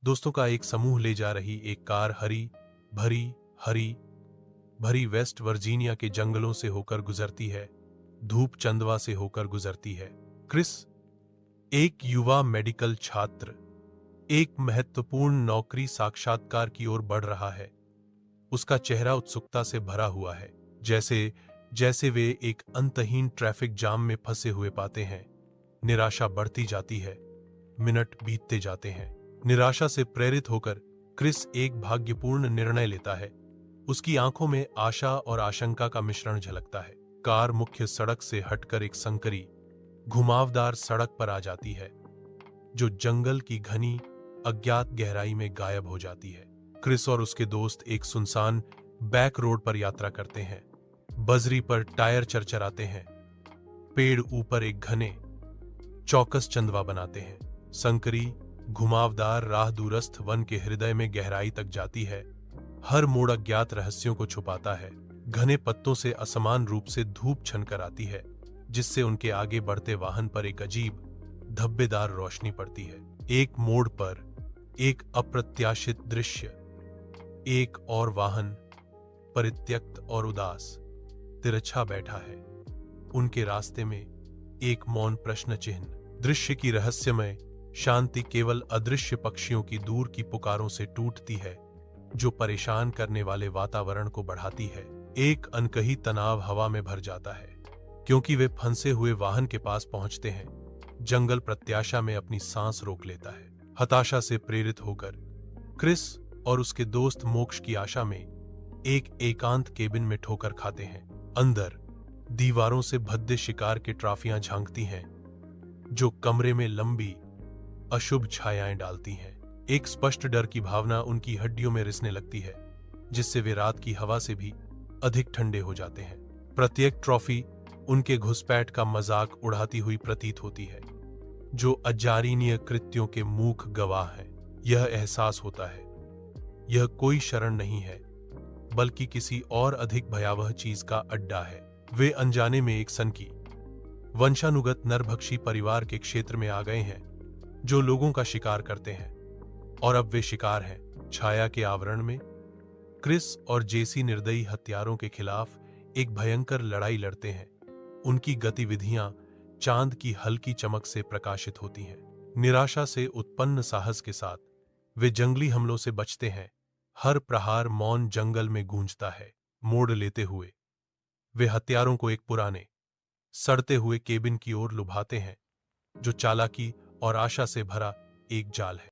दोस्तों का एक समूह ले जा रही एक कार हरी भरी वेस्ट वर्जीनिया के जंगलों से होकर गुजरती है, धूप चंदवा से होकर गुजरती है। क्रिस, एक युवा मेडिकल छात्र, एक महत्वपूर्ण नौकरी साक्षात्कार की ओर बढ़ रहा है। उसका चेहरा उत्सुकता से भरा हुआ है, जैसे जैसे वे एक अंतहीन ट्रैफिक जाम में फंसे हुए पाते हैं। निराशा बढ़ती जाती है, मिनट बीतते जाते हैं। निराशा से प्रेरित होकर क्रिस एक भाग्यपूर्ण निर्णय लेता है। उसकी आंखों में आशा और आशंका का मिश्रण झलकता है। कार मुख्य सड़क से हटकर एक संकरी, घुमावदार सड़क पर आ जाती है, जो जंगल की घनी अज्ञात गहराई में गायब हो जाती है। क्रिस और उसके दोस्त एक सुनसान बैक रोड पर यात्रा करते हैं। बजरी पर टायर चरचराते हैं। पेड़ ऊपर एक घने चौकस चंदवा बनाते हैं। संकरी, घुमावदार राह दूरस्थ वन के हृदय में गहराई तक जाती है। हर मोड़ अज्ञात रहस्यों को छुपाता है। घने पत्तों से असमान रूप से धूप छनकर आती है, जिससे उनके आगे बढ़ते वाहन पर एक अजीब धब्बेदार रोशनी पड़ती है। एक मोड़ पर एक अप्रत्याशित दृश्य, एक और वाहन परित्यक्त और उदास तिरछा बैठा है। उनके रास्ते में एक मौन प्रश्न चिन्ह। दृश्य की रहस्यमय शांति केवल अदृश्य पक्षियों की दूर की पुकारों से टूटती है, जो परेशान करने वाले वातावरण को बढ़ाती है। एक अनकही तनाव हवा में भर जाता है, क्योंकि वे फंसे हुए वाहन के पास पहुंचते हैं। जंगल प्रत्याशा में अपनी सांस रोक लेता है। हताशा से प्रेरित होकर क्रिस और उसके दोस्त मोक्ष की आशा में एक एकांत केबिन में ठोकर खाते हैं। अंदर दीवारों से भद्दे शिकार के ट्राफियां झांकती हैं, जो कमरे में लंबी अशुभ छायाएं डालती हैं। एक स्पष्ट डर की भावना उनकी हड्डियों में रिसने लगती है, जिससे वे रात की हवा से भी अधिक ठंडे हो जाते हैं। प्रत्येक ट्रॉफी उनके घुसपैठ का मजाक उड़ाती हुई प्रतीत होती है, जो अजारीनीय कृत्यों के मूक गवाह है। यह एहसास होता है, यह कोई शरण नहीं है, बल्कि किसी और अधिक भयावह चीज का अड्डा है। वे अनजाने में एक सनकी, वंशानुगत नरभक्षी परिवार के क्षेत्र में आ गए हैं, जो लोगों का शिकार करते हैं, और अब वे शिकार हैं। छाया के आवरण में क्रिस और जेसी निर्दयी हत्यारों के खिलाफ एक भयंकर लड़ाई लड़ते हैं। उनकी गतिविधियां चांद की हल्की चमक से प्रकाशित होती हैं। निराशा से उत्पन्न साहस के साथ वे जंगली हमलों से बचते हैं। हर प्रहार मौन जंगल में गूंजता है। मोड़ लेते हुए वे हत्यारों को एक पुराने, सड़ते हुए केबिन की ओर लुभाते हैं, जो चालाकी और आशा से भरा एक जाल है।